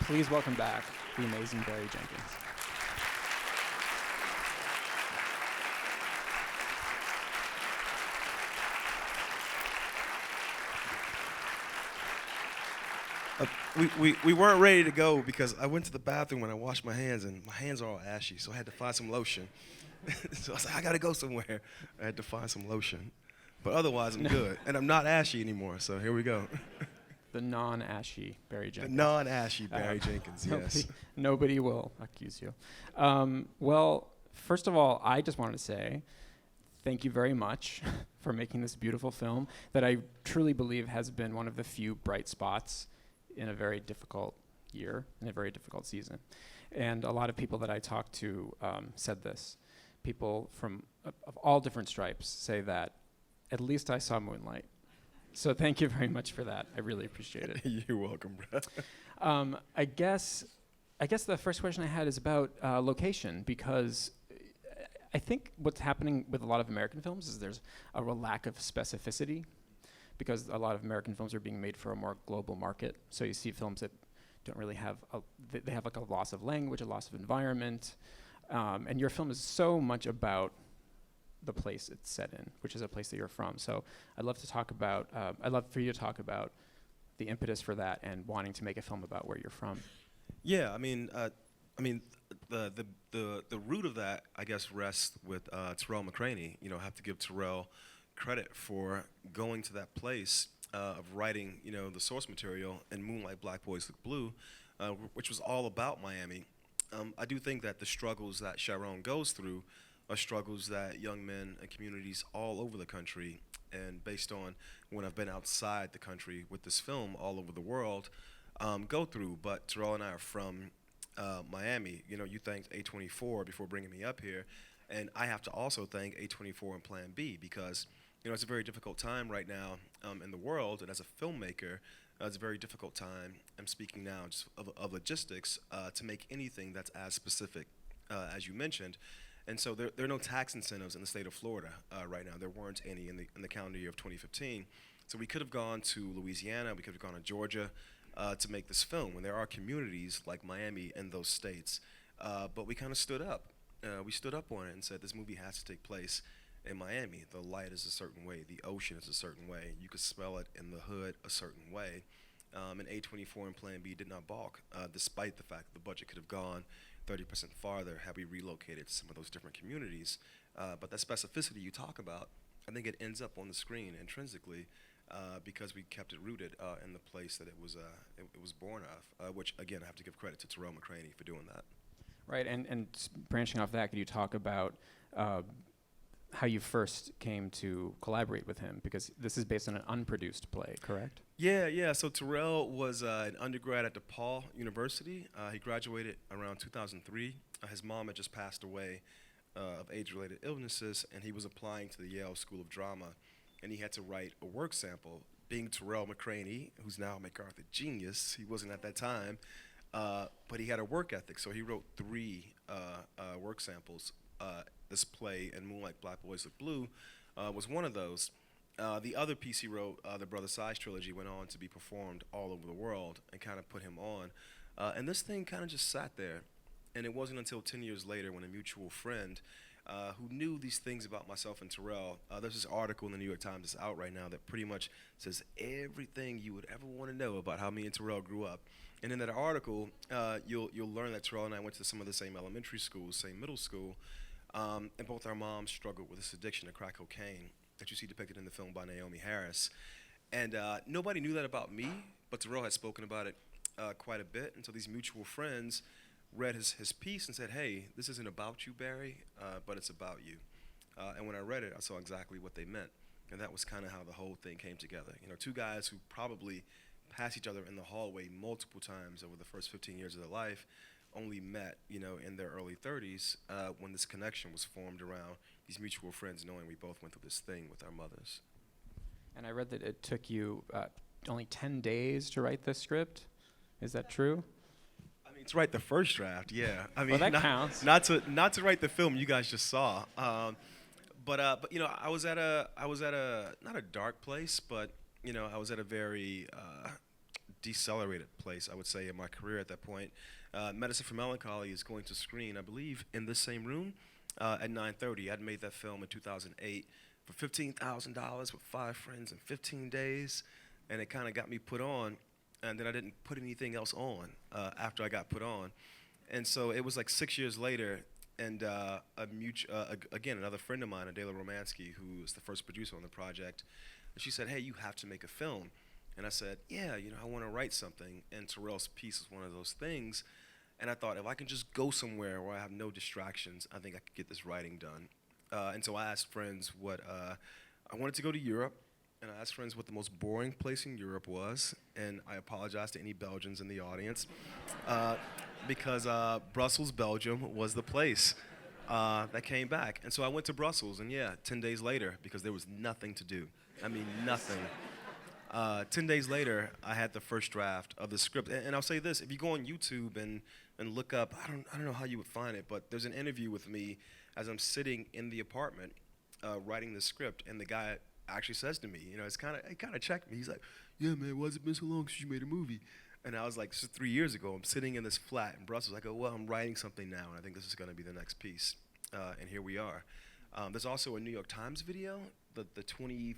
Please welcome back the amazing Barry Jenkins. We weren't ready to go because I went to the bathroom and I washed my hands and my hands are all ashy, so I had to find some lotion. So I was like, I gotta go somewhere. I had to find some lotion. But otherwise, I'm good. And I'm not ashy anymore, so here we go. The non-ashy Barry The Jenkins. non-ashy Barry Jenkins, yes. Nobody will accuse you. Well, first of all, I just wanted to say thank you very much for making this beautiful film that I truly believe has been one of the few bright spots in a very difficult year, in a very difficult season. And a lot of people that I talked to said this. People from of all different stripes say that at least I saw Moonlight. So thank you very much for that. I really appreciate it. You're welcome, bro. I guess the first question I had is about location, because I think what's happening with a lot of American films is there's a lack of specificity, because a lot of American films are being made for a more global market. So you see films that don't really have they have like a loss of language, a loss of environment, and your film is so much about the place it's set in, which is a place that you're from. So I'd love to talk about, I'd love for you to talk about the impetus for that and wanting to make a film about where you're from. Yeah, the root of that, I guess, rests with Terrell McCraney. You know, I have to give Terrell credit for going to that place of writing, you know, the source material in Moonlight, Black Boys Look Blue, which was all about Miami. I do think that the struggles that Sharon goes through are struggles that young men and communities all over the country, and based on when I've been outside the country with this film all over the world, go through. But Terrell and I are from Miami. You know, you thanked A24 before bringing me up here, and I have to also thank A24 and Plan B, because you know it's a very difficult time right now in the world, and as a filmmaker, it's a very difficult time. I'm speaking now just of logistics to make anything that's as specific as you mentioned. And so there are no tax incentives in the state of Florida right now. There weren't any in the calendar year of 2015. So we could have gone to Louisiana, we could have gone to Georgia to make this film, when there are communities like Miami in those states. But we kind of stood up. We stood up on it and said this movie has to take place in Miami. The light is a certain way, the ocean is a certain way, you could smell it in the hood a certain way. And A24 and Plan B did not balk, despite the fact that the budget could have gone 30% farther had we relocated to some of those different communities. But that specificity you talk about, I think it ends up on the screen intrinsically because we kept it rooted in the place that it was born of, which, again, I have to give credit to Terrell McCraney for doing that. Right, and branching off that, could you talk about how you first came to collaborate with him? Because this is based on an unproduced play, correct? Yeah. So Terrell was an undergrad at DePaul University. He graduated around 2003. His mom had just passed away of age-related illnesses, and he was applying to the Yale School of Drama, and he had to write a work sample. Being Terrell McCraney, who's now a MacArthur genius, he wasn't at that time, but he had a work ethic, so he wrote 3 work samples. This play, and Moonlight, Black Boys Look Blue, was one of those. The other piece he wrote, the Brother Size trilogy, went on to be performed all over the world and kind of put him on. And this thing kind of just sat there. And it wasn't until 10 years later when a mutual friend who knew these things about myself and Terrell, there's this article in the New York Times that's out right now that pretty much says everything you would ever want to know about how me and Terrell grew up. And in that article, you'll learn that Terrell and I went to some of the same elementary schools, same middle school, and both our moms struggled with this addiction to crack cocaine that you see depicted in the film by Naomie Harris. And nobody knew that about me, but Terrell had spoken about it quite a bit. And so these mutual friends read his piece and said, hey, this isn't about you, Barry, but it's about you. And when I read it, I saw exactly what they meant. And that was kind of how the whole thing came together. You know, 2 guys who probably passed each other in the hallway multiple times over the first 15 years of their life only met, you know, in their early 30s when this connection was formed around these mutual friends, knowing we both went through this thing with our mothers. And I read that it took you only 10 days to write this script. Is that true? I mean, to write the first draft, yeah. I mean, well, that counts. Not to write the film you guys just saw. But you know, I was at a not a dark place, but you know, I was at a very decelerated place, I would say, in my career at that point. Medicine for Melancholy is going to screen, I believe, in this same room at 9:30. I'd made that film in 2008 for $15,000 with 5 friends in 15 days, and it kind of got me put on, and then I didn't put anything else on after I got put on. And so it was like 6 years later, and again, another friend of mine, Adela Romansky, who was the first producer on the project, and she said, hey, you have to make a film. And I said, yeah, I want to write something. And Terrell's piece is one of those things. And I thought, if I can just go somewhere where I have no distractions, I think I could get this writing done. And so I asked friends what, I wanted to go to Europe, and I asked friends what the most boring place in Europe was. And I apologize to any Belgians in the audience. Because Brussels, Belgium was the place that came back. And so I went to Brussels, and 10 days later, because there was nothing to do. I mean, nothing. 10 days later, I had the first draft of the script. And I'll say this, if you go on YouTube and look up, I don't know how you would find it, but there's an interview with me as I'm sitting in the apartment writing the script, and the guy actually says to me, it kind of checked me. He's like, yeah, man, why's it been so long since you made a movie? And I was like, this is 3 years ago. I'm sitting in this flat in Brussels. I go, well, I'm writing something now, and I think this is going to be the next piece. And here we are. There's also a New York Times video, the 20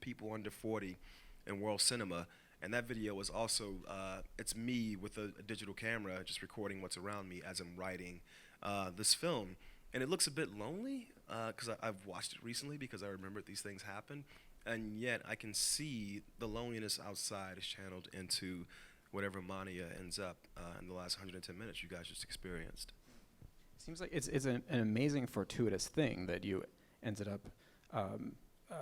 people under 40 in world cinema. And that video was also, it's me with a digital camera just recording what's around me as I'm writing this film. And it looks a bit lonely, because I've watched it recently because I remember these things happen. And yet I can see the loneliness outside is channeled into whatever Mania ends up in the last 110 minutes you guys just experienced. It seems like it's an amazing fortuitous thing that you ended up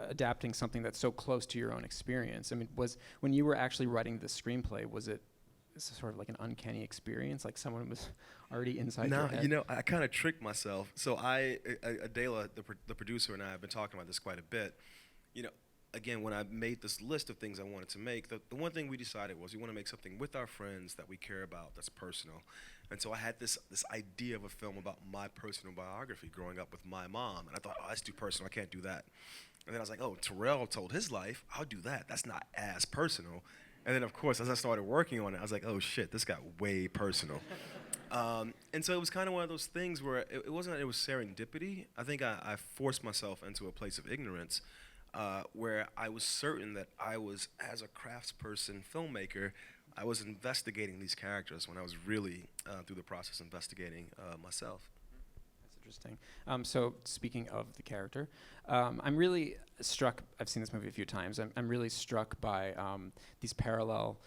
adapting something that's so close to your own experience. I mean, when you were actually writing the screenplay, was it sort of like an uncanny experience, like someone was already inside your head? I kind of tricked myself. So Adela, the producer, and I have been talking about this quite a bit. Again, when I made this list of things I wanted to make, the one thing we decided was we want to make something with our friends that we care about, that's personal. And so I had this idea of a film about my personal biography growing up with my mom. And I thought, oh, that's too personal. I can't do that. And then I was like, oh, Terrell told his life. I'll do that. That's not as personal. And then, of course, as I started working on it, I was like, oh, shit, this got way personal. And so it was kind of one of those things where it wasn't that it was serendipity. I think I forced myself into a place of ignorance. Where I was certain that I was, as a craftsperson filmmaker, I was investigating these characters when I was really, through the process, investigating myself. That's interesting. So speaking of the character, I'm really struck, I've seen this movie a few times, I'm really struck by these parallel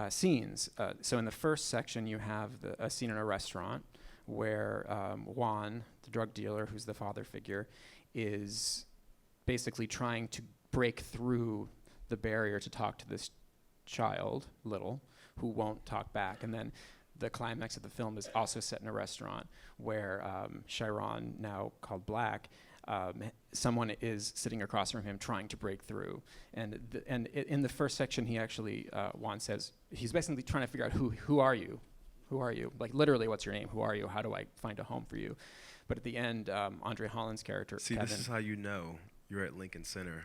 scenes. So in the first section, you have a scene in a restaurant where Juan, the drug dealer, who's the father figure, is basically trying to break through the barrier to talk to this child, Little, who won't talk back. And then the climax of the film is also set in a restaurant where Chiron, now called Black, someone is sitting across from him trying to break through. And in the first section, he actually, Juan says, he's basically trying to figure out who are you? Who are you? Like literally, what's your name? Who are you? How do I find a home for you? But at the end, André Holland's character, Kevin, this is how you know you're at Lincoln Center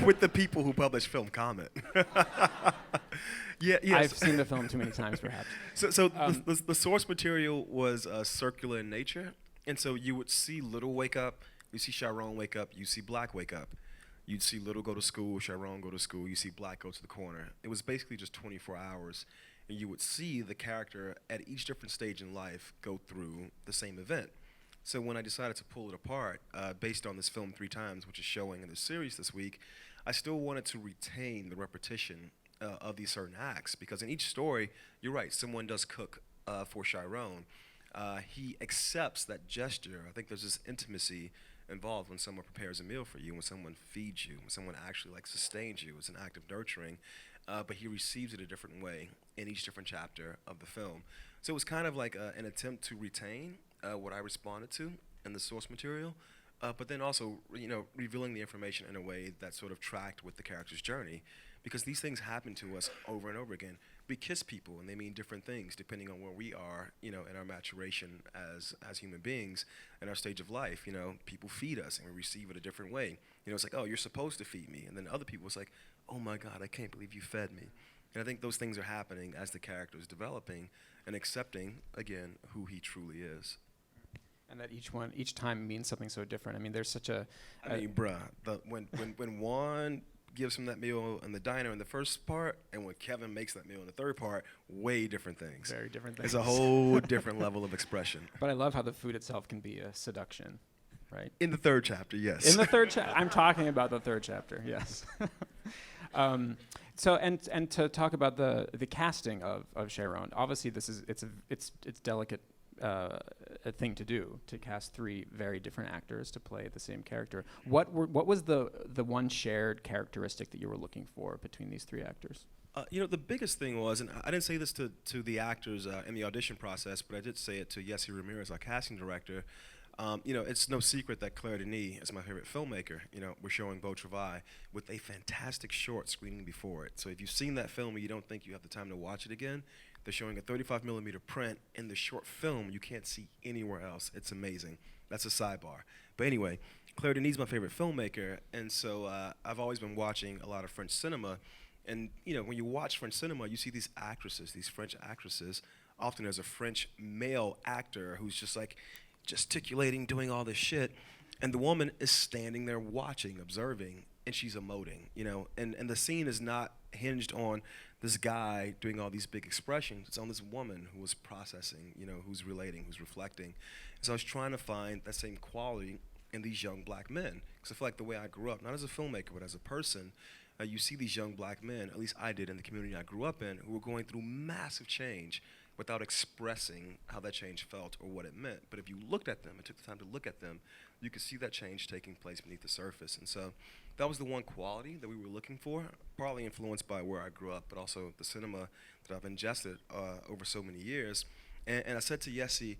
with the people who publish film comment. Yes. I've seen the film too many times, perhaps. So the source material was circular in nature, and so you would see Little wake up, you see Chiron wake up, you see Black wake up. You'd see Little go to school, Chiron go to school, you see Black go to the corner. It was basically just 24 hours, and you would see the character at each different stage in life go through the same event. So when I decided to pull it apart, based on this film 3 times, which is showing in the series this week, I still wanted to retain the repetition of these certain acts, because in each story, you're right, someone does cook for Chiron. He accepts that gesture. I think there's this intimacy involved when someone prepares a meal for you, when someone feeds you, when someone actually sustains you. It's an act of nurturing, but he receives it a different way in each different chapter of the film. So it was kind of like an attempt to retain what I responded to in the source material, but then also, revealing the information in a way that sort of tracked with the character's journey, because these things happen to us over and over again. We kiss people, and they mean different things depending on where we are, in our maturation as human beings, in our stage of life. People feed us, and we receive it a different way. It's like, oh, you're supposed to feed me, and then other people, it's like, oh my God, I can't believe you fed me. And I think those things are happening as the character is developing and accepting, again, who he truly is. And that each time means something so different. I mean, there's such a. I mean, bruh, when Juan gives him that meal in the diner in the first part, and when Kevin makes that meal in the third part, way different things. Very different things. It's a whole different level of expression. But I love how the food itself can be a seduction, right? In the third chapter, yes. In the third chapter, I'm talking about the third chapter. Yes. So and to talk about the casting of Sharon, obviously it's delicate a thing to do, to cast three very different actors to play the same character. What was the one shared characteristic that you were looking for between these three actors? The biggest thing was, and I didn't say this to the actors in the audition process, but I did say it to Yessi Ramirez, our casting director. It's no secret that Claire Denis is my favorite filmmaker. We're showing Beau Travail with a fantastic short screening before it. So if you've seen that film and you don't think you have the time to watch it again, they're showing a 35 millimeter print in the short film you can't see anywhere else. It's amazing. That's a sidebar. But anyway, Claire Denis is my favorite filmmaker, and so I've always been watching a lot of French cinema. And when you watch French cinema, you see these actresses, these French actresses. Often there's a French male actor who's just like gesticulating, doing all this shit, and the woman is standing there watching, observing, and she's emoting, and the scene is not hinged on this guy doing all these big expressions. It's on this woman who is processing, who's relating, who's reflecting. So I was trying to find that same quality in these young black men, because I feel like the way I grew up, not as a filmmaker, but as a person, you see these young black men, at least I did in the community I grew up in, who were going through massive change without expressing how that change felt or what it meant. But if you looked at them and took the time to look at them, you could see that change taking place beneath the surface. And so that was the one quality that we were looking for, partly influenced by where I grew up, but also the cinema that I've ingested over so many years. And I said to Yessi,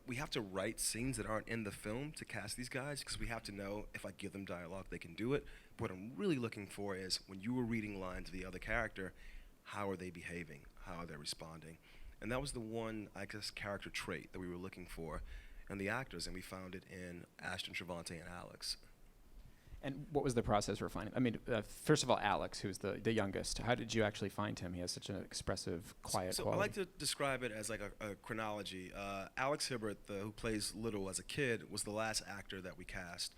we have to write scenes that aren't in the film to cast these guys, because we have to know if I give them dialogue, they can do it. But what I'm really looking for is when you were reading lines of the other character, how are they behaving? How are they responding? And that was the one, I guess, character trait that we were looking for in the actors, and we found it in Ashton, Trevante, and Alex. And what was the process for finding? I mean, first of all, Alex, who's the youngest. How did you actually find him? He has such an expressive, quiet So quality. I like to describe it as like a chronology. Alex Hibbert, who plays Little as a kid, was the last actor that we cast.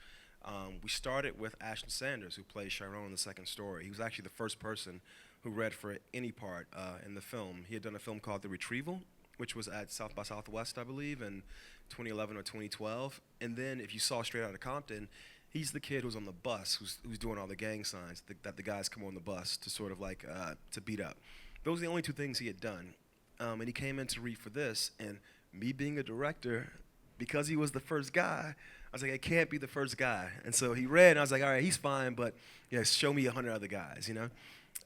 We started with Ashton Sanders, who plays Chiron in the second story. He was actually the first person who read for any part in the film. He had done a film called The Retrieval, which was at South by Southwest, I believe, in 2011 or 2012. And then if you saw Straight Outta Compton, he's the kid who's on the bus, who's doing all the gang signs that the guys come on the bus to sort of like to beat up. Those are the only two things he had done. And he came in to read for this, and me being a director, because he was the first guy, I was like, I can't be the first guy. And so he read, and I was like, all right, he's fine, but show me 100 other guys,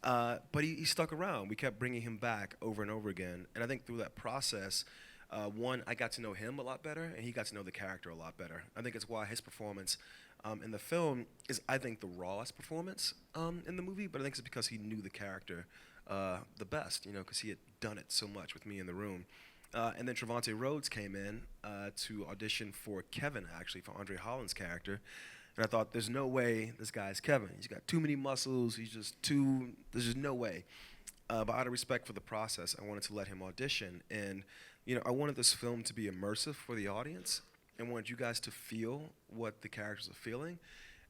But he stuck around. We kept bringing him back over and over again. And I think through that process, one, I got to know him a lot better, and he got to know the character a lot better. I think it's why his performance in the film is, I think, the rawest performance in the movie, but I think it's because he knew the character the best, because he had done it so much with me in the room. And then Trevante Rhodes came in to audition for Kevin, actually, for André Holland's character. And I thought, there's no way this guy's Kevin. He's got too many muscles. There's just no way. But out of respect for the process, I wanted to let him audition. And, I wanted this film to be immersive for the audience. I wanted you guys to feel what the characters are feeling.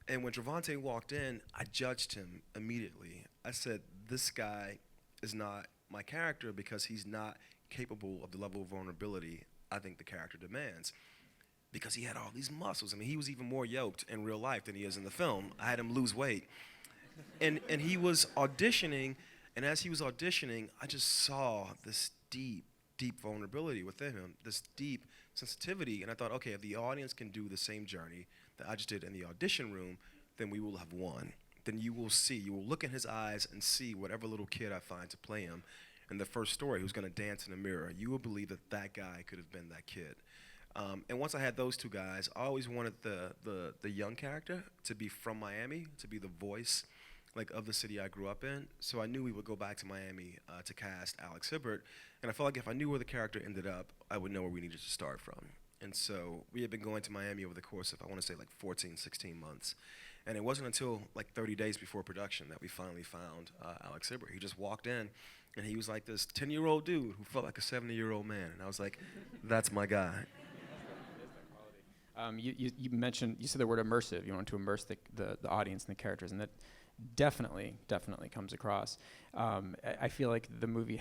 And when Trevante walked in, I judged him immediately. I said, this guy is not my character because he's not capable of the level of vulnerability I think the character demands. Because he had all these muscles. I mean, he was even more yoked in real life than he is in the film. I had him lose weight. And he was auditioning, and as he was auditioning, I just saw this deep vulnerability within him, this deep sensitivity, and I thought, okay, if the audience can do the same journey that I just did in the audition room, then we will have won. Then you will look in his eyes and see whatever little kid I find to play him in the first story who's going to dance in the mirror. You will believe that guy could have been that kid. And once I had those two guys, I always wanted the young character to be from Miami, to be the voice of the city I grew up in. So I knew we would go back to Miami to cast Alex Hibbert. And I felt like if I knew where the character ended up, I would know where we needed to start from. And so we had been going to Miami over the course of, I want to say 14, 16 months. And it wasn't until like 30 days before production that we finally found Alex Hibbert. He just walked in, and he was like this 10-year-old dude who felt like a 70-year-old man. And I was like, that's my guy. You mentioned, you said the word immersive. You want to immerse the audience and the characters, and that definitely comes across. I feel like the movie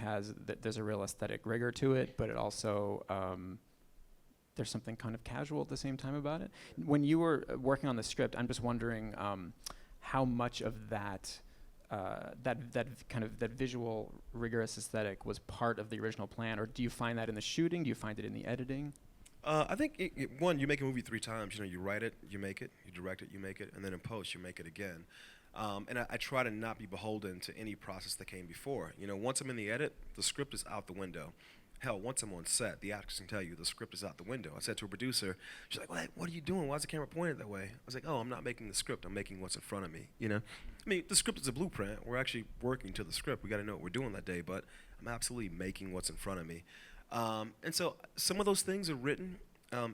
there's a real aesthetic rigor to it, but it also, there's something kind of casual at the same time about it. When you were working on the script, I'm just wondering how much of that that visual rigorous aesthetic was part of the original plan, or do you find that in the shooting? Do you find it in the editing? I think, one, you make a movie 3 times. You write it, you make it, you direct it, you make it, and then in post, you make it again. And I try to not be beholden to any process that came before. Once I'm in the edit, the script is out the window. Hell, once I'm on set, the actors can tell you the script is out the window. I said to a producer, she's like, what are you doing? Why is the camera pointed that way? I was like, I'm not making the script. I'm making what's in front of me, I mean, the script is a blueprint. We're actually working to the script. We got to know what we're doing that day, but I'm absolutely making what's in front of me. And so some of those things are written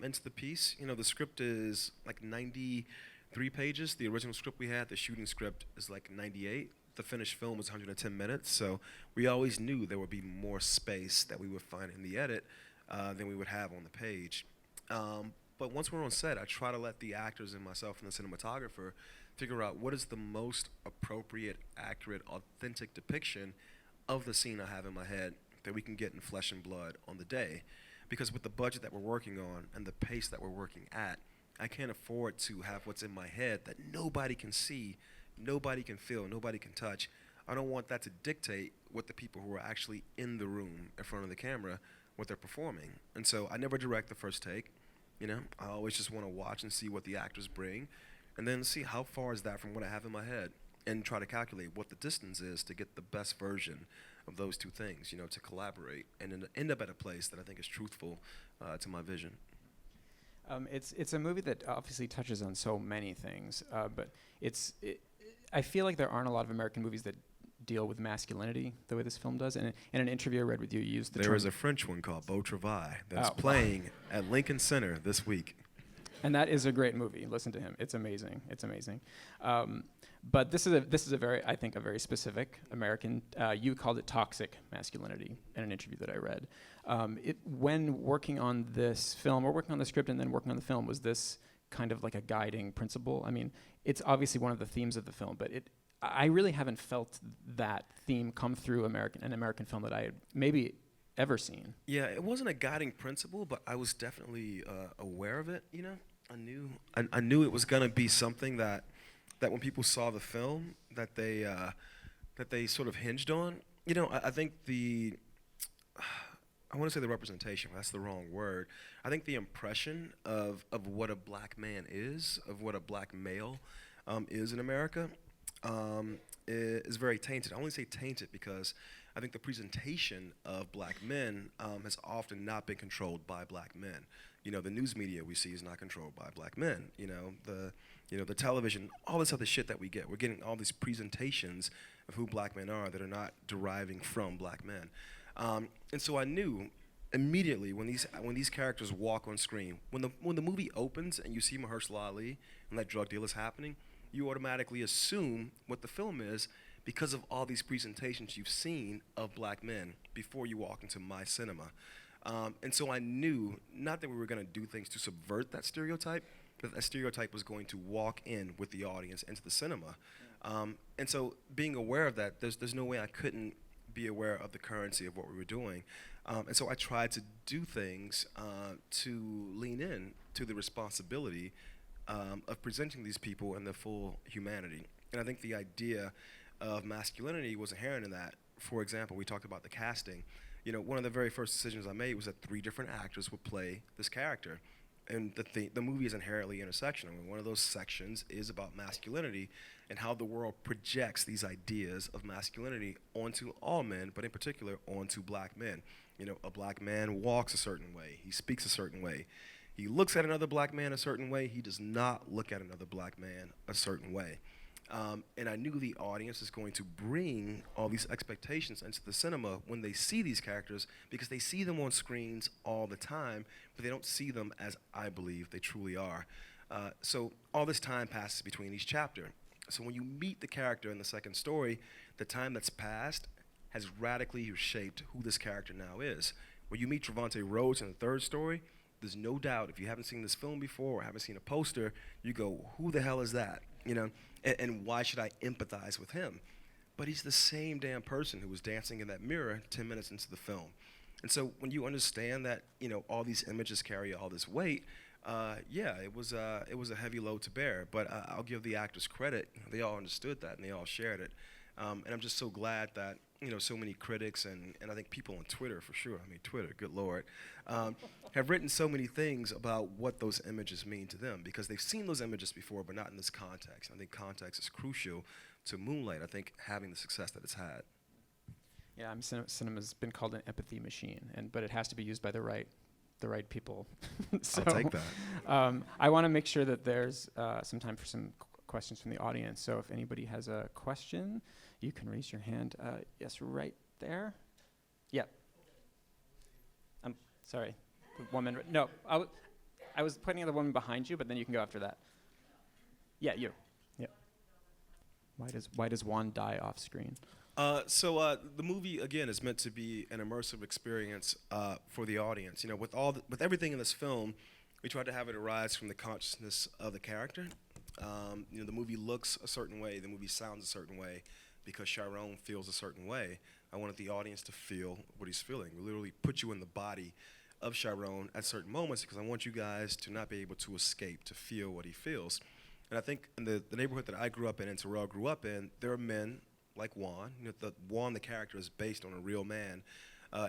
into the piece. The script is like 93 pages. The original script we had, the shooting script, is like 98. The finished film was 110 minutes. So we always knew there would be more space that we would find in the edit than we would have on the page. But once we're on set, I try to let the actors and myself and the cinematographer figure out what is the most appropriate, accurate, authentic depiction of the scene I have in my head that we can get in flesh and blood on the day. Because with the budget that we're working on and the pace that we're working at, I can't afford to have what's in my head that nobody can see, nobody can feel, nobody can touch. I don't want that to dictate what the people who are actually in the room in front of the camera, what they're performing. And so I never direct the first take. I always just want to watch and see what the actors bring, and then see how far is that from what I have in my head, and try to calculate what the distance is to get the best version of those two things, to collaborate and then end up at a place that I think is truthful to my vision. It's a movie that obviously touches on so many things, but I feel like there aren't a lot of American movies that deal with masculinity the way this film does. And in an interview I read with you, you used the term. There is a French one called Beau Travail that's playing at Lincoln Center this week. And that is a great movie. Listen to him. It's amazing. It's amazing. But this is a very, I think, a very specific American. You called it toxic masculinity in an interview that I read. When working on this film, or working on the script and then working on the film, was this kind of like a guiding principle? I mean, it's obviously one of the themes of the film, but I really haven't felt that theme come through an American film that I had maybe ever seen. Yeah, it wasn't a guiding principle, but I was definitely aware of it. I knew it was gonna be something that when people saw the film, that they sort of hinged on. I think I want to say the representation, but that's the wrong word. I think the impression of what a black man is, of what a black male is in America, is very tainted. I only say tainted because I think the presentation of black men has often not been controlled by black men. The news media we see is not controlled by black men. The television, all this other shit that we get. We're getting all these presentations of who black men are that are not deriving from black men. And so I knew immediately when these characters walk on screen, when the movie opens and you see Mahershala Ali and that drug deal is happening, you automatically assume what the film is because of all these presentations you've seen of black men before you walk into my cinema. And so I knew, not that we were going to do things to subvert that stereotype, but that stereotype was going to walk in with the audience into the cinema. And so being aware of that, there's no way I couldn't be aware of the currency of what we were doing. And so I tried to do things to lean in to the responsibility of presenting these people in their full humanity. And I think the idea of masculinity was inherent in that. For example, we talked about the casting. One of the very first decisions I made was that 3 different actors would play this character. And the movie is inherently intersectional. And one of those sections is about masculinity and how the world projects these ideas of masculinity onto all men, but in particular onto black men. A black man walks a certain way. He speaks a certain way. He looks at another black man a certain way. He does not look at another black man a certain way. And I knew the audience is going to bring all these expectations into the cinema when they see these characters, because they see them on screens all the time, but they don't see them as I believe they truly are. So all this time passes between each chapter. So when you meet the character in the second story, the time that's passed has radically shaped who this character now is. When you meet Trevante Rhodes in the third story, there's no doubt, if you haven't seen this film before or haven't seen a poster, you go, who the hell is that? You know, and why should I empathize with him? But he's the same damn person who was dancing in that mirror 10 minutes into the film. And so when you understand that, all these images carry all this weight, yeah, it was a heavy load to bear. But I'll give the actors credit. They all understood that and they all shared it. And I'm just so glad that, so many critics and I think people on Twitter for sure, Twitter, good Lord, have written so many things about what those images mean to them because they've seen those images before, but not in this context. I think context is crucial to Moonlight, I think, having the success that it's had. Yeah, cinema's been called an empathy machine, but it has to be used by the right people. So, I'll take that. I want to make sure that there's some time for some questions from the audience. So if anybody has a question, you can raise your hand. Yes, right there. Yeah. I'm sorry. The woman. No, I was pointing at the woman behind you, but then you can go after that. Yeah, you. Yeah. Why does Juan die off screen? So the movie again is meant to be an immersive experience for the audience. With everything in this film, we tried to have it arise from the consciousness of the character. The movie looks a certain way, the movie sounds a certain way, because Chiron feels a certain way. I wanted the audience to feel what he's feeling. We literally put you in the body of Chiron at certain moments because I want you guys to not be able to escape, to feel what he feels. And I think in the neighborhood that I grew up in and Terrell grew up in, there are men like Juan. Juan, the character, is based on a real man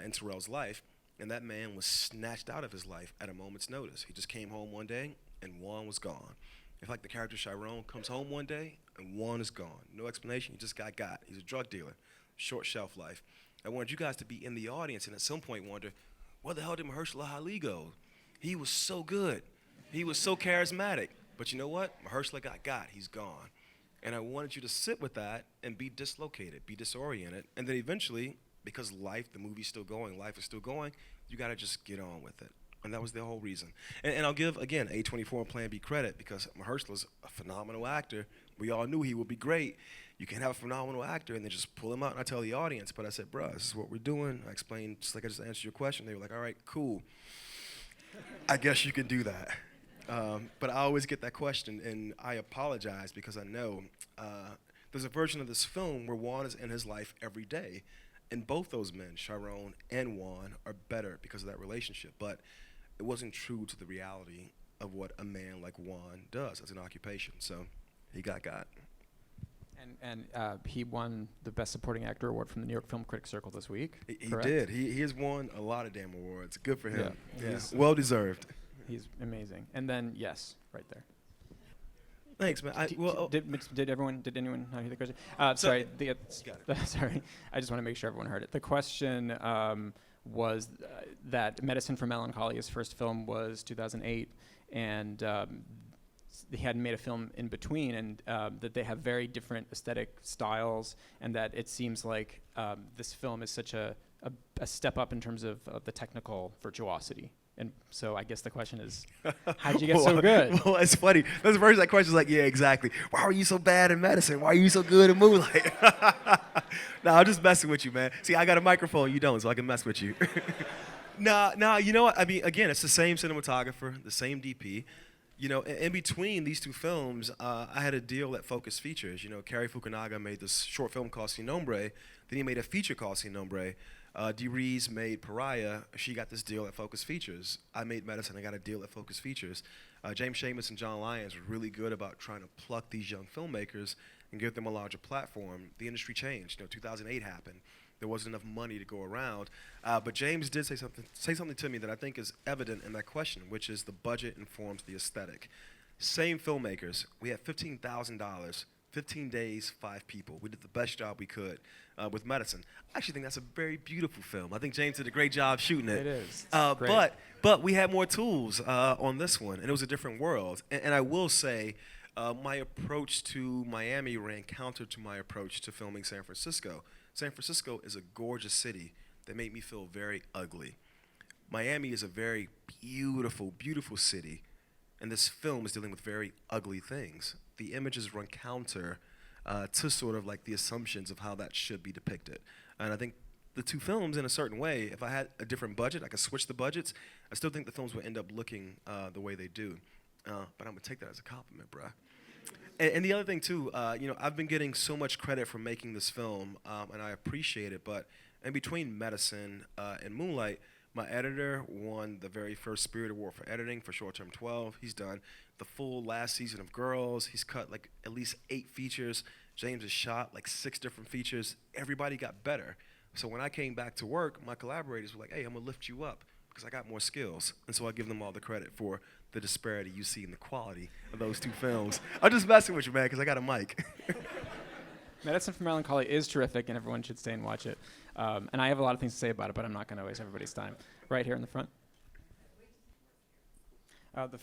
in Terrell's life, and that man was snatched out of his life at a moment's notice. He just came home one day, and Juan was gone. It's like the character Chiron comes home one day, and Juan is gone. No explanation, he just got. He's a drug dealer, short shelf life. I wanted you guys to be in the audience and at some point wonder, where the hell did Mahershala Ali go? He was so good. He was so charismatic. But you know what? Mahershala got. He's gone. And I wanted you to sit with that and be dislocated, be disoriented. And then eventually, because the movie's still going, life is still going, you got to just get on with it. And that was the whole reason. And I'll give, again, A24 and Plan B credit because Mahershala's a phenomenal actor. We all knew he would be great. You can't have a phenomenal actor and then just pull him out and I tell the audience. But I said, bruh, this is what we're doing. I explained, just like I just answered your question. They were like, all right, cool. I guess you can do that. But I always get that question, and I apologize because I know there's a version of this film where Juan is in his life every day. And both those men, Chiron and Juan, are better because of that relationship. But it wasn't true to the reality of what a man like Juan does as an occupation. So he got. And he won the Best Supporting Actor award from the New York Film Critics Circle this week. He did. He has won a lot of damn awards. Good for him. Yeah. Well deserved. He's amazing. And then, yes, right there. Thanks, man. Did anyone not hear the question? Sorry, sorry. I just want to make sure everyone heard it. The question was that Medicine for Melancholy, his first film, was 2008, and he hadn't made a film in between, and that they have very different aesthetic styles, and that it seems like this film is such a step up in terms of the technical virtuosity. And so I guess the question is, how did you get so good? Well, it's funny. Those versions of that question is like, yeah, exactly. Why were you so bad in Medicine? Why are you so good in Moonlight? No, I'm just messing with you, man. See, I got a microphone, you don't, so I can mess with you. Nah, you know what? I mean, again, it's the same cinematographer, the same DP. In between these two films, I had a deal at Focus Features. Cary Fukunaga made this short film called Sin Nombre. Then he made a feature called Sin Nombre. Dee Rees made Pariah. She got this deal at Focus Features. I made Medicine. I got a deal at Focus Features. James Seamus and John Lyons were really good about trying to pluck these young filmmakers and give them a larger platform. The industry changed. 2008 happened. There wasn't enough money to go around. But James did say something to me that I think is evident in that question, which is the budget informs the aesthetic. Same filmmakers. We had $15,000, 15 days, 5 people. We did the best job we could with Medicine. I actually think that's a very beautiful film. I think James did a great job shooting it. It is. Great. But we had more tools on this one, and it was a different world. And I will say, my approach to Miami ran counter to my approach to filming San Francisco. San Francisco is a gorgeous city that made me feel very ugly. Miami is a very beautiful, beautiful city And this film is dealing with very ugly things. The images run counter to sort of like the assumptions of how that should be depicted. And I think the two films, in a certain way, if I had a different budget, I could switch the budgets. I still think the films would end up looking the way they do. But I'm gonna take that as a compliment, bruh. And the other thing too, I've been getting so much credit for making this film, and I appreciate it. But in between Medicine and Moonlight, my editor won the very first Spirit Award for editing for Short Term 12. He's done the full last season of Girls. He's cut like at least 8 features. James has shot like 6 different features. Everybody got better. So when I came back to work, my collaborators were like, hey, I'm gonna lift you up because I got more skills. And so I give them all the credit for the disparity you see in the quality of those two films. I'm just messing with you, man, because I got a mic. Medicine for Melancholy is terrific, and everyone should stay and watch it. And I have a lot of things to say about it, but I'm not going to waste everybody's time. Right here in the front. The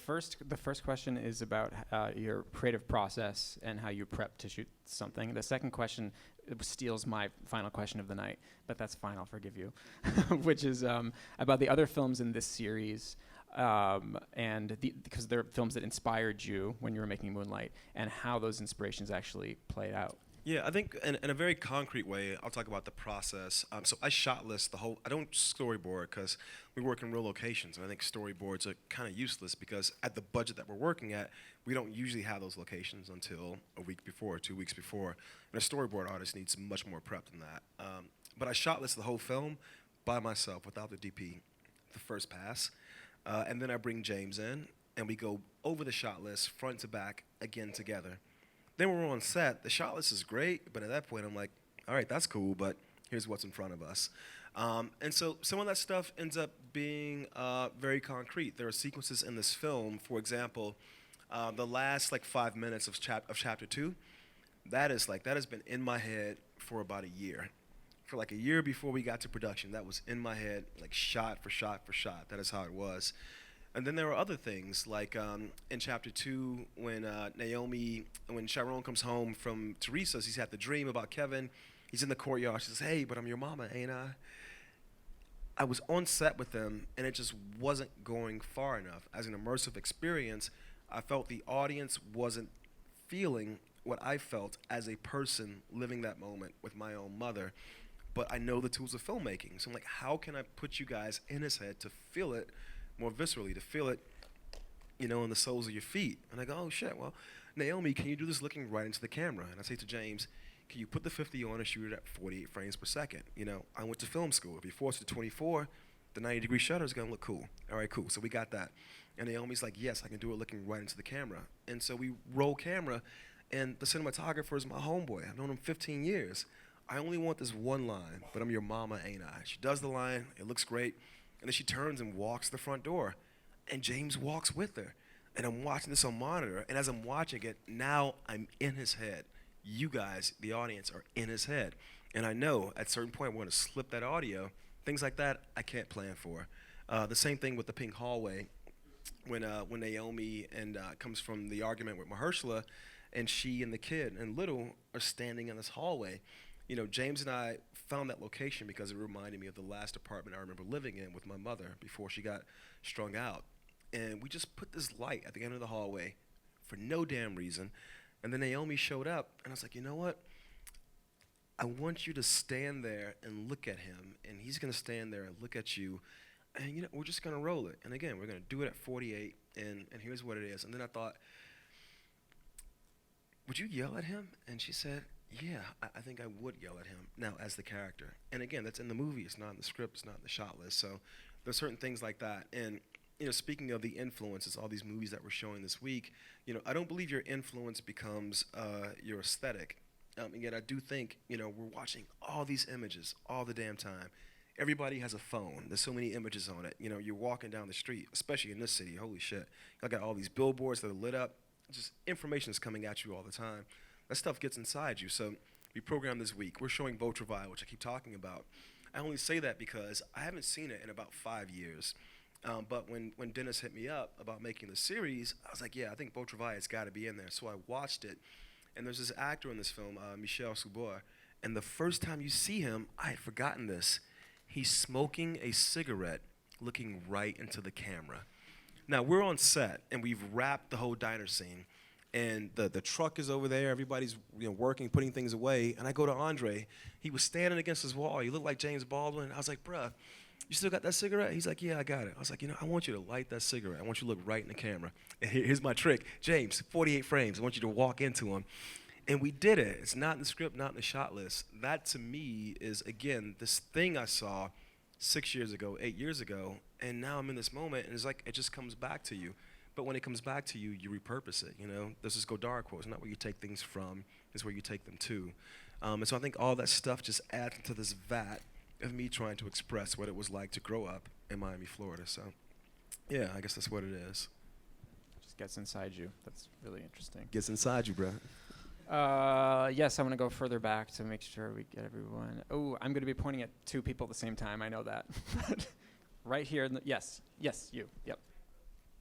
first question is about your creative process and how you prep to shoot something. The second question steals my final question of the night, but that's fine, I'll forgive you, which is about the other films in this series, because they're films that inspired you when you were making Moonlight, and how those inspirations actually played out. Yeah, I think in a very concrete way, I'll talk about the process. So I shot list the whole, I don't storyboard because we work in real locations, and I think storyboards are kind of useless because at the budget that we're working at, we don't usually have those locations until a week before, 2 weeks before. And a storyboard artist needs much more prep than that. But I shot list the whole film by myself without the DP, the first pass. And then I bring James in, and we go over the shot list, front to back, again together. Then when we're on set, the shot list is great, but at that point I'm like, all right, that's cool, but here's what's in front of us. And so some of that stuff ends up being very concrete. There are sequences in this film, for example, the last like 5 minutes of chapter 2, that has been in my head for about a year. For like a year before we got to production, that was in my head, like shot for shot for shot. That is how it was. And then there are other things, like in chapter 2, when when Sharon comes home from Teresa's, he's had the dream about Kevin. He's in the courtyard. She says, hey, but I'm your mama, ain't I? I was on set with them, and it just wasn't going far enough. As an immersive experience, I felt the audience wasn't feeling what I felt as a person living that moment with my own mother. But I know the tools of filmmaking. So I'm like, how can I put you guys in his head to feel it more viscerally, to feel it, in the soles of your feet? And I go, oh shit, well, Naomie, can you do this looking right into the camera? And I say to James, can you put the 50 on and shoot it at 48 frames per second? I went to film school. If you force it to 24, the 90-degree shutter is gonna look cool. All right, cool, so we got that. And Naomie's like, yes, I can do it looking right into the camera. And so we roll camera, and the cinematographer is my homeboy. I've known him 15 years. I only want this one line, but I'm your mama, ain't I? She does the line, it looks great. And then she turns and walks the front door. And James walks with her. And I'm watching this on monitor. And as I'm watching it, now I'm in his head. You guys, the audience, are in his head. And I know at a certain point we're going to slip that audio. Things like that I can't plan for. The same thing with the pink hallway. When Naomie comes from the argument with Mahershala, and she and the kid and Little are standing in this hallway. James and I found that location because it reminded me of the last apartment I remember living in with my mother before she got strung out. And we just put this light at the end of the hallway for no damn reason. And then Naomie showed up, and I was like, you know what? I want you to stand there and look at him, and he's going to stand there and look at you, and we're just going to roll it. And again, we're going to do it at 48, and here's what it is. And then I thought, would you yell at him? And she said, yeah, I think I would yell at him now as the character. And again, that's in the movie. It's not in the script. It's not in the shot list. So there's certain things like that. And speaking of the influences, all these movies that we're showing this week, I don't believe your influence becomes your aesthetic. And yet I do think, we're watching all these images all the damn time. Everybody has a phone. There's so many images on it. You're walking down the street, especially in this city. Holy shit. I got all these billboards that are lit up. Just information is coming at you all the time. That stuff gets inside you. So we programmed this week. We're showing Beau Travail, which I keep talking about. I only say that because I haven't seen it in about 5 years. But when Dennis hit me up about making the series, I was like, yeah, I think Beau Travail has got to be in there. So I watched it. And there's this actor in this film, Michel Subor. And the first time you see him, I had forgotten this. He's smoking a cigarette, looking right into the camera. Now, we're on set, and we've wrapped the whole diner scene. And the truck is over there. Everybody's working, putting things away. And I go to André. He was standing against his wall. He looked like James Baldwin. I was like, bruh, you still got that cigarette? He's like, yeah, I got it. I was like, I want you to light that cigarette. I want you to look right in the camera. And here's my trick. James, 48 frames. I want you to walk into him. And we did it. It's not in the script, not in the shot list. That, to me, is, again, this thing I saw 6 years ago, 8 years ago. And now I'm in this moment, and it's like it just comes back to you. But when it comes back to you, you repurpose it. This is Godard quote. It's not where you take things from, it's where you take them to. And so I think all that stuff just adds to this vat of me trying to express what it was like to grow up in Miami, Florida. So, yeah, I guess that's what it is. Just gets inside you. That's really interesting. Gets inside you, bro. Yes, I'm going to go further back to make sure we get everyone. Oh, I'm going to be pointing at two people at the same time. I know that. Right here. Yes, you. Yep.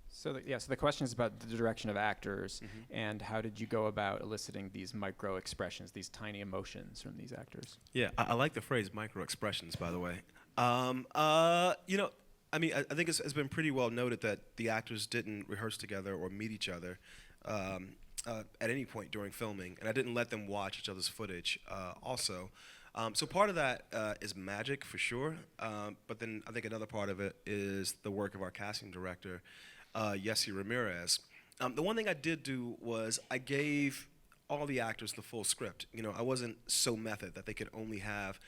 So the question is about the direction of actors, and how did you go about eliciting these micro expressions, these tiny emotions from these actors? Yeah, I like the phrase micro expressions, by the way. I think it's been pretty well noted that the actors didn't rehearse together or meet each other at any point during filming, and I didn't let them watch each other's footage also. So part of that is magic, for sure, but then I think another part of it is the work of our casting director, Yessi Ramirez. The one thing I did do was I gave all the actors the full script. I wasn't so method that they could only have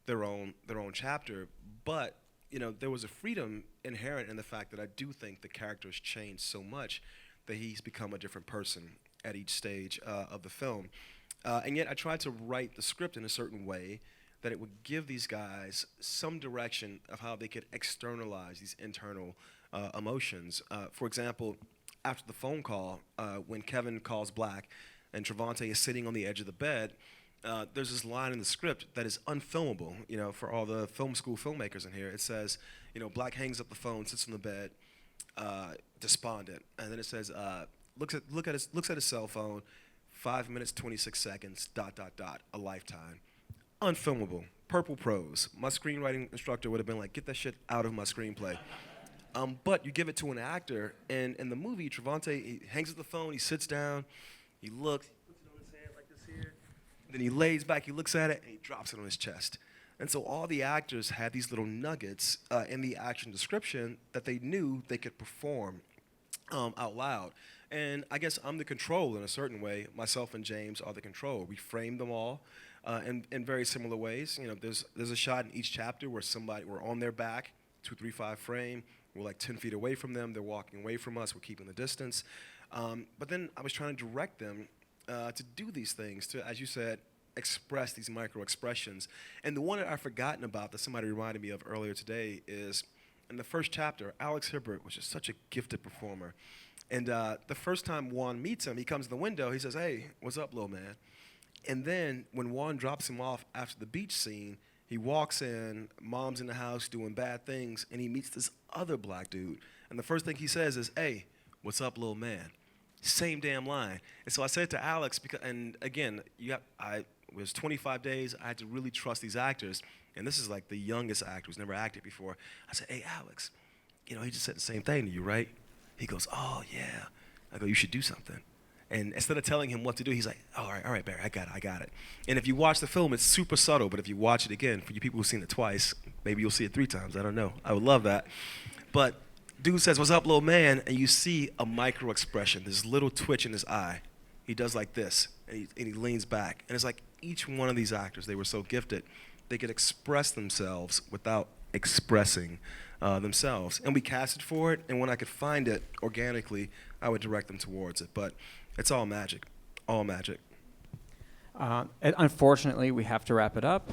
their own chapter, but there was a freedom inherent in the fact that I do think the character's changed so much that he's become a different person at each stage of the film. And yet I tried to write the script in a certain way that it would give these guys some direction of how they could externalize these internal emotions. For example, after the phone call, when Kevin calls Black and Trevante is sitting on the edge of the bed, there's this line in the script that is unfilmable, for all the film school filmmakers in here. It says, Black hangs up the phone, sits on the bed, despondent, and then it says, looks at his cell phone, 5 minutes, 26 seconds, ... a lifetime. Unfilmable. Purple prose. My screenwriting instructor would have been like, get that shit out of my screenplay. But you give it to an actor, and in the movie, Trevante, he hangs up the phone, he sits down, he looks, he puts it on his hand like this here, and then he lays back, he looks at it, and he drops it on his chest. And so all the actors had these little nuggets in the action description that they knew they could perform out loud. And I guess I'm the control in a certain way. Myself and James are the control. We framed them all in very similar ways. There's a shot in each chapter where we're on their back, 2, 3, 5 frame. We're like 10 feet away from them. They're walking away from us. We're keeping the distance. But then I was trying to direct them to do these things, to, as you said, express these micro expressions. And the one that I've forgotten about that somebody reminded me of earlier today is in the first chapter, Alex Hibbert was just such a gifted performer. And the first time Juan meets him, he comes to the window, he says, hey, what's up, little man? And then when Juan drops him off after the beach scene, he walks in, mom's in the house doing bad things, and he meets this other Black dude. And the first thing he says is, hey, what's up, little man? Same damn line. And so I said to Alex, and again, it was 25 days, I had to really trust these actors, and this is like the youngest actor who's never acted before. I said, hey, Alex, he just said the same thing to you, right? He goes, oh, yeah. I go, you should do something. And instead of telling him what to do, he's like, all right, Barry, I got it. And if you watch the film, it's super subtle, but if you watch it again, for you people who've seen it twice, maybe you'll see it 3 times, I don't know. I would love that. But dude says, what's up, little man? And you see a micro expression, this little twitch in his eye. He does like this, and he leans back. And it's like each one of these actors, they were so gifted, they could express themselves without expressing themselves. And we casted for it, and when I could find it organically, I would direct them towards it. But it's all magic, all magic. Unfortunately, we have to wrap it up,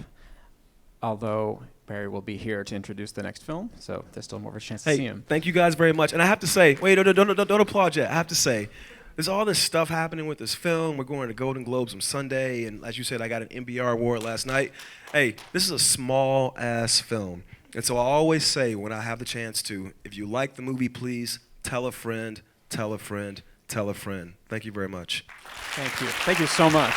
although Barry will be here to introduce the next film, so there's still more of a chance to see him. Thank you guys very much. And I have to say, wait, don't applaud yet. I have to say, there's all this stuff happening with this film. We're going to Golden Globes on Sunday, and as you said, I got an NBR award last night. Hey, this is a small-ass film. And so I always say when I have the chance to, if you like the movie, please tell a friend, tell a friend, tell a friend. Thank you very much. Thank you. Thank you so much.